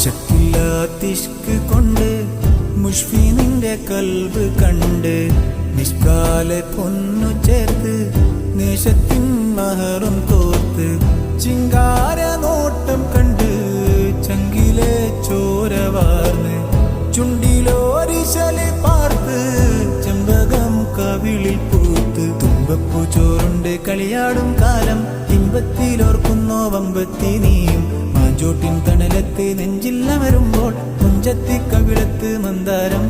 ശക്കില്ലാത്തിഷ്ക് കൊണ്ട് മുഷ്ഫി നിന്റെ കൽബ് കണ്ട് നിഷ്കാലെ പൊന്നു ചേർത്ത് നേശത്തിൻ മഹറും തോർത്ത് ചിങ്കാര നോട്ടം കണ്ട് ചങ്കിലെ ചോര വാർന്ന് ചുണ്ടിലോരിശല് പാർത്ത് ചെമ്പകം കവിളിൽ പൂത്ത് തുമ്പപ്പൂ ചോറുണ്ട് കളിയാടും കാലം ഇമ്പത്തിലോർക്കുന്നോ വമ്പത്തി നീയും മാഞ്ചോട്ടിൻ തണലത്ത് നെഞ്ചിൽ അമരുമ്പോൾ മുഞ്ചത്തി കവിളത്ത് മന്ദാരം